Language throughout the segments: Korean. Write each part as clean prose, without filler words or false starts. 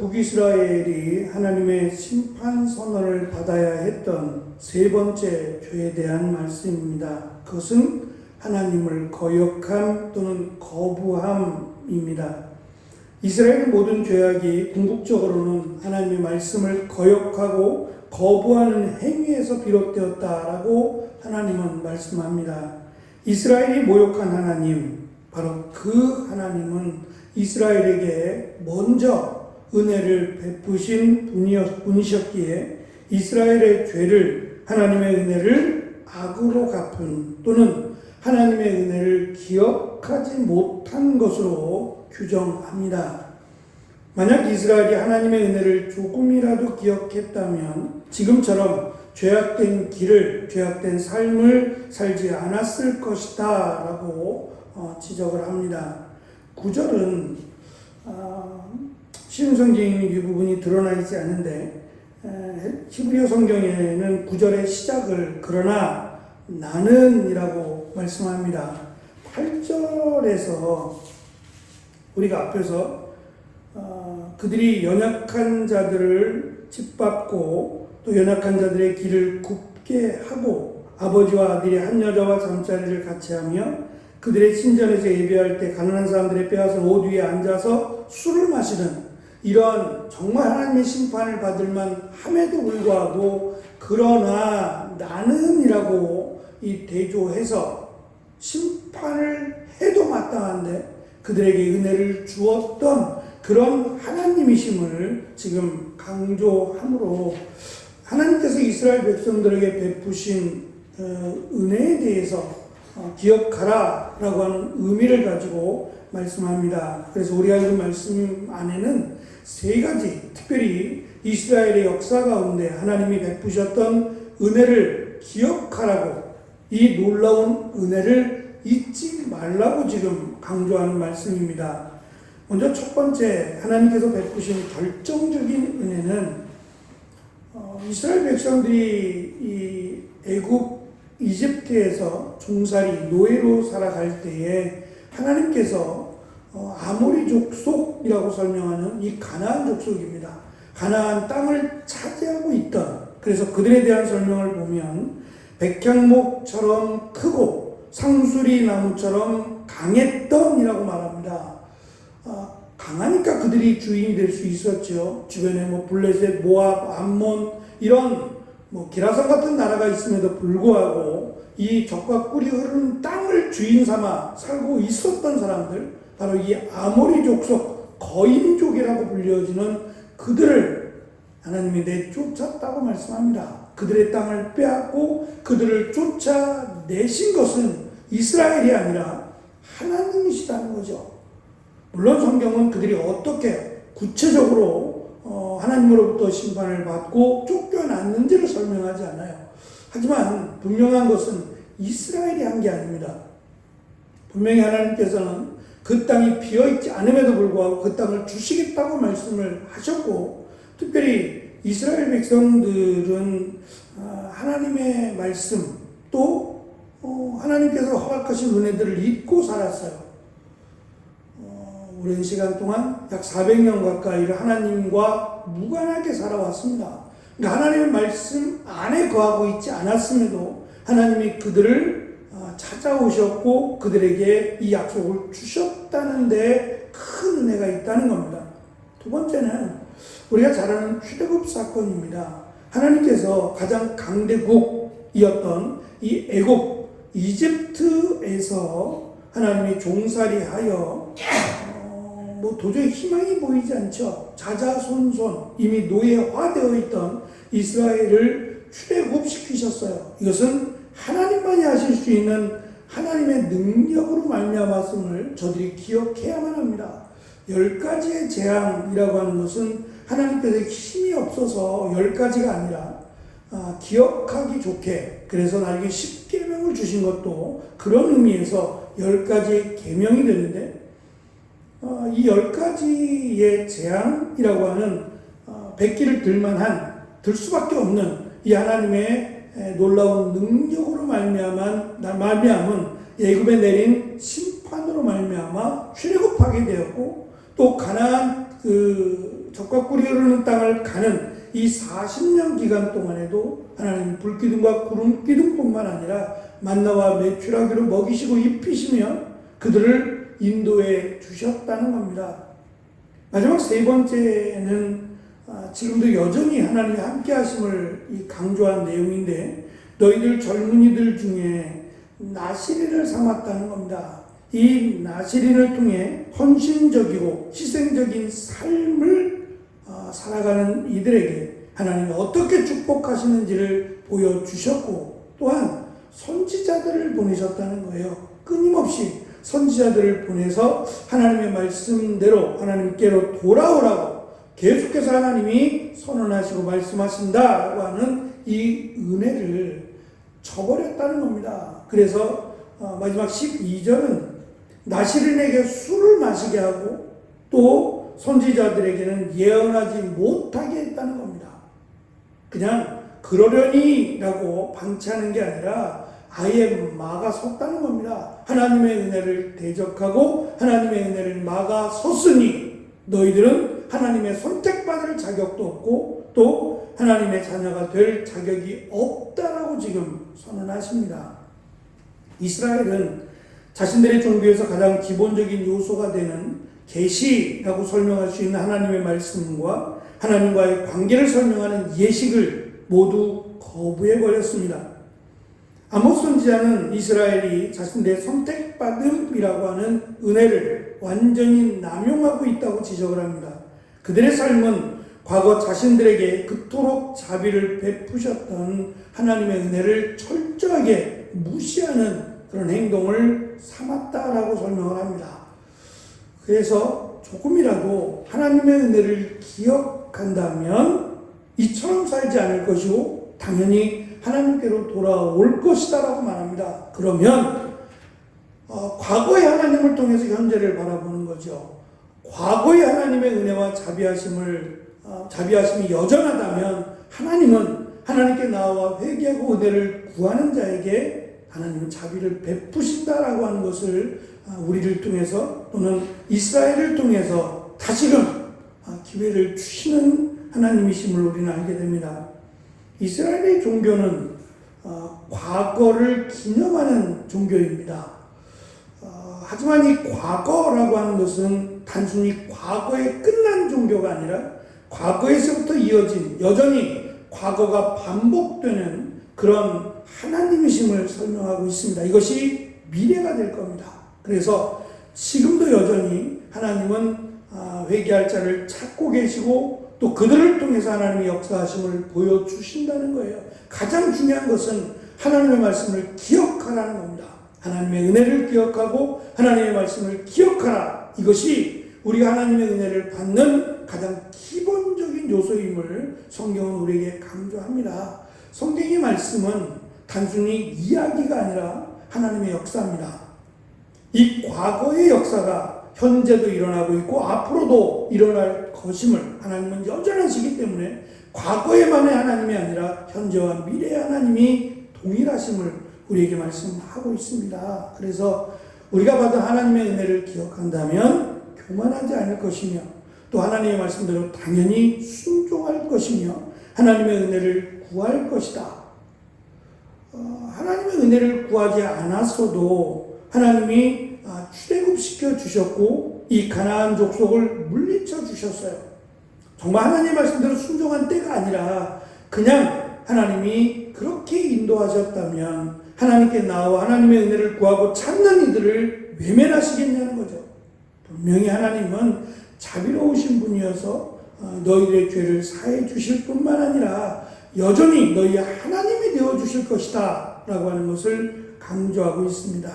북이스라엘이 하나님의 심판 선언을 받아야 했던 세 번째 죄에 대한 말씀입니다. 그것은 하나님을 거역함 또는 거부함입니다. 이스라엘의 모든 죄악이 궁극적으로는 하나님의 말씀을 거역하고 거부하는 행위에서 비롯되었다라고 하나님은 말씀합니다. 이스라엘이 모욕한 하나님, 바로 그 하나님은 이스라엘에게 먼저 은혜를 베푸신 분이셨기에 이스라엘의 죄를 하나님의 은혜를 악으로 갚은 또는 하나님의 은혜를 기억하지 못한 것으로 규정합니다. 만약 이스라엘이 하나님의 은혜를 조금이라도 기억했다면 지금처럼 죄악된 길을, 죄악된 삶을 살지 않았을 것이다 라고 지적을 합니다. 9절은 쉬운 성경에 이 부분이 드러나 있지 않은데 히브리어 성경에는 9절의 시작을 그러나 나는 이라고 말씀합니다. 8절에서 우리가 앞에서 그들이 연약한 자들을 짓밟고 또 연약한 자들의 길을 굽게 하고 아버지와 아들이 한 여자와 잠자리를 같이 하며 그들의 신전에서 예배할 때 가난한 사람들의 빼앗은 옷 위에 앉아서 술을 마시는 이런 정말 하나님의 심판을 받을 만함에도 불구하고 그러나 나는 이라고 이 대조해서 심판을 해도 마땅한데 그들에게 은혜를 주었던 그런 하나님이심을 지금 강조함으로 하나님께서 이스라엘 백성들에게 베푸신 은혜에 대해서 기억하라 라고 하는 의미를 가지고 말씀합니다. 그래서 우리가 이 말씀 안에는 세 가지, 특별히 이스라엘의 역사 가운데 하나님이 베푸셨던 은혜를 기억하라고, 이 놀라운 은혜를 잊지 말라고 지금 강조하는 말씀입니다. 먼저 첫 번째, 하나님께서 베푸신 결정적인 은혜는 이스라엘 백성들이 이 애굽 이집트에서 종살이 노예로 살아갈 때에 하나님께서 아모리 족속이라고 설명하는 이 가나안 족속입니다. 가나안 땅을 차지하고 있던, 그래서 그들에 대한 설명을 보면 백향목처럼 크고 상수리 나무처럼 강했던 이라고 말합니다. 강하니까 그들이 주인이 될 수 있었죠. 주변에 블레셋, 모압, 암몬 이런 기라성 같은 나라가 있음에도 불구하고 이 적과 꿀이 흐르는 땅을 주인 삼아 살고 있었던 사람들, 바로 이 아모리 족속, 거인족이라고 불려지는 그들을 하나님이 내쫓았다고 말씀합니다. 그들의 땅을 빼앗고 그들을 쫓아내신 것은 이스라엘이 아니라 하나님이시다는 거죠. 물론 성경은 그들이 어떻게 구체적으로 하나님으로부터 심판을 받고 쫓겨났는지를 설명하지 않아요. 하지만 분명한 것은 이스라엘이 한 게 아닙니다. 분명히 하나님께서는 그 땅이 비어있지 않음에도 불구하고 그 땅을 주시겠다고 말씀을 하셨고, 특별히 이스라엘 백성들은 하나님의 말씀 또 하나님께서 허락하신 은혜들을 잊고 살았어요. 오랜 시간 동안 약 400년 가까이를 하나님과 무관하게 살아왔습니다. 그러니까 하나님의 말씀 안에 거하고 있지 않았음에도 하나님이 그들을 찾아오셨고 그들에게 이 약속을 주셨다는 데 큰 은혜가 있다는 겁니다. 두 번째는 우리가 잘 아는 출애굽 사건입니다. 하나님께서 가장 강대국이었던 이 애굽, 이집트에서 하나님이 종살이하여 도저히 희망이 보이지 않죠. 자자손손 이미 노예화되어 있던 이스라엘을 출애굽시키셨어요. 이것은 하나님만이 하실 수 있는 하나님의 능력으로 말미암았음을 저들이 기억해야만 합니다. 10가지의 재앙이라고 하는 것은 하나님께서 힘이 없어서 10가지가 아니라 기억하기 좋게, 그래서 나에게 10계명을 주신 것도 그런 의미에서 10가지의 계명이 되는데, 이 10가지의 재앙이라고 하는 백기를 들 수밖에 없는 이 하나님의 놀라운 능력으로 말미암은 애굽에 내린 심판으로 말미암아 출애굽하게 되었고, 또 가나안 적과 꿀이 흐르는 땅을 가는 이 40년 기간 동안에도 하나님 불기둥과 구름기둥뿐만 아니라 만나와 메추라기로 먹이시고 입히시며 그들을 인도해 주셨다는 겁니다. 마지막 세 번째는 지금도 여전히 하나님이 함께 하심을 강조한 내용인데, 너희들 젊은이들 중에 나시린을 삼았다는 겁니다. 이 나시린을 통해 헌신적이고 희생적인 삶을 살아가는 이들에게 하나님이 어떻게 축복하시는지를 보여주셨고, 또한 선지자들을 보내셨다는 거예요. 끊임없이 선지자들을 보내서 하나님의 말씀대로 하나님께로 돌아오라고 계속해서 하나님이 선언하시고 말씀하신다라고 하는 이 은혜를 저버렸다는 겁니다. 그래서 마지막 12절은 나시린에게 술을 마시게 하고 또 선지자들에게는 예언하지 못하게 했다는 겁니다. 그냥 그러려니라고 방치하는 게 아니라 아예 막아섰다는 겁니다. 하나님의 은혜를 대적하고 하나님의 은혜를 막아섰으니 너희들은 하나님의 선택받을 자격도 없고 또 하나님의 자녀가 될 자격이 없다라고 지금 선언하십니다. 이스라엘은 자신들의 종교에서 가장 기본적인 요소가 되는 계시라고 설명할 수 있는 하나님의 말씀과 하나님과의 관계를 설명하는 예식을 모두 거부해버렸습니다. 아모스 선지자는 이스라엘이 자신들의 선택받음이라고 하는 은혜를 완전히 남용하고 있다고 지적을 합니다. 그들의 삶은 과거 자신들에게 그토록 자비를 베푸셨던 하나님의 은혜를 철저하게 무시하는 그런 행동을 삼았다라고 설명을 합니다. 그래서 조금이라도 하나님의 은혜를 기억한다면 이처럼 살지 않을 것이고 당연히 하나님께로 돌아올 것이다라고 말합니다. 그러면 과거의 하나님을 통해서 현재를 바라보는 거죠. 과거의 하나님의 은혜와 자비하심이 여전하다면 하나님은 하나님께 나와 회개하고 은혜를 구하는 자에게 하나님은 자비를 베푸신다라고 하는 것을 우리를 통해서 또는 이스라엘을 통해서 다시금 기회를 주시는 하나님이심을 우리는 알게 됩니다. 이스라엘의 종교는 과거를 기념하는 종교입니다. 하지만 이 과거라고 하는 것은 단순히 과거에 끝난 종교가 아니라 과거에서부터 이어진 여전히 과거가 반복되는 그런 하나님이심을 설명하고 있습니다. 이것이 미래가 될 겁니다. 그래서 지금도 여전히 하나님은 회개할 자를 찾고 계시고 또 그들을 통해서 하나님의 역사하심을 보여주신다는 거예요. 가장 중요한 것은 하나님의 말씀을 기억하라는 겁니다. 하나님의 은혜를 기억하고 하나님의 말씀을 기억하라. 이것이 우리가 하나님의 은혜를 받는 가장 기본적인 요소임을 성경은 우리에게 강조합니다. 성경의 말씀은 단순히 이야기가 아니라 하나님의 역사입니다. 이 과거의 역사가 현재도 일어나고 있고 앞으로도 일어날 것임을 하나님은 여전하시기 때문에 과거에만의 하나님이 아니라 현재와 미래의 하나님이 동일하심을 우리에게 말씀하고 있습니다. 그래서 우리가 받은 하나님의 은혜를 기억한다면 교만하지 않을 것이며 또 하나님의 말씀대로 당연히 순종할 것이며 하나님의 은혜를 구할 것이다. 하나님의 은혜를 구하지 않았어도 하나님이 출애굽시켜 주셨고 이 가나안 족속을 물리쳐 주셨어요. 정말 하나님의 말씀대로 순종한 때가 아니라 그냥 하나님이 그렇게 인도하셨다면 하나님께 나와 하나님의 은혜를 구하고 찾는 이들을 외면하시겠냐는 거죠. 분명히 하나님은 자비로우신 분이어서 너희들의 죄를 사해 주실 뿐만 아니라 여전히 너희의 하나님이 되어 주실 것이다 라고 하는 것을 강조하고 있습니다.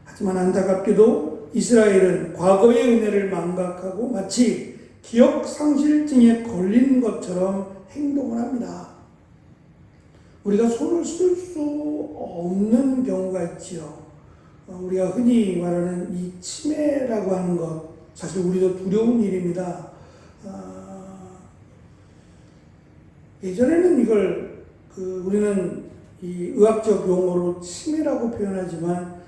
하지만 안타깝게도 이스라엘은 과거의 은혜를 망각하고 마치 기억상실증에 걸린 것처럼 행동을 합니다. 우리가 손을 쓸 수 없는 경우가 있지요. 우리가 흔히 말하는 이 치매라고 하는 것, 사실 우리도 두려운 일입니다. 예전에는 이걸 우리는 이 의학적 용어로 치매라고 표현하지만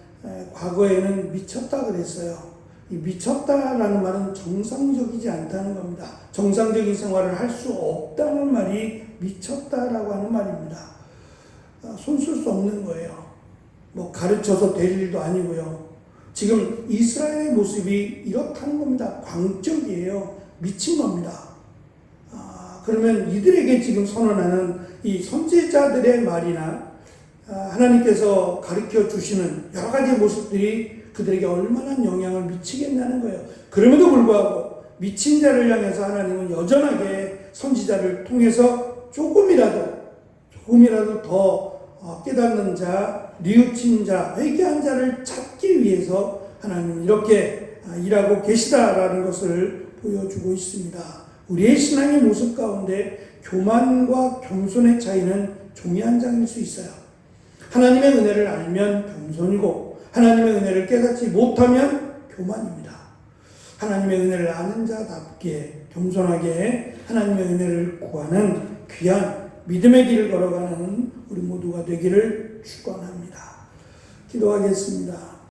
과거에는 미쳤다 그랬어요. 이 미쳤다라는 말은 정상적이지 않다는 겁니다. 정상적인 생활을 할 수 없다는 말이 미쳤다라고 하는 말입니다. 손 쓸 수 없는 거예요. 뭐 가르쳐서 될 일도 아니고요. 지금 이스라엘의 모습이 이렇다는 겁니다. 광적이에요. 미친 겁니다. 그러면 이들에게 지금 선언하는 이 선지자들의 말이나 하나님께서 가르쳐 주시는 여러 가지 모습들이 그들에게 얼마나 영향을 미치겠냐는 거예요. 그럼에도 불구하고 미친 자를 향해서 하나님은 여전하게 선지자를 통해서 조금이라도 더 깨닫는 자, 뉘우친 자, 회개한 자를 찾기 위해서 하나님은 이렇게 일하고 계시다라는 것을 보여주고 있습니다. 우리의 신앙의 모습 가운데 교만과 겸손의 차이는 종이 한 장일 수 있어요. 하나님의 은혜를 알면 겸손이고 하나님의 은혜를 깨닫지 못하면 교만입니다. 하나님의 은혜를 아는 자답게 겸손하게 하나님의 은혜를 구하는 귀한 믿음의 길을 걸어가는 우리 모두가 되기를 축원합니다. 기도하겠습니다.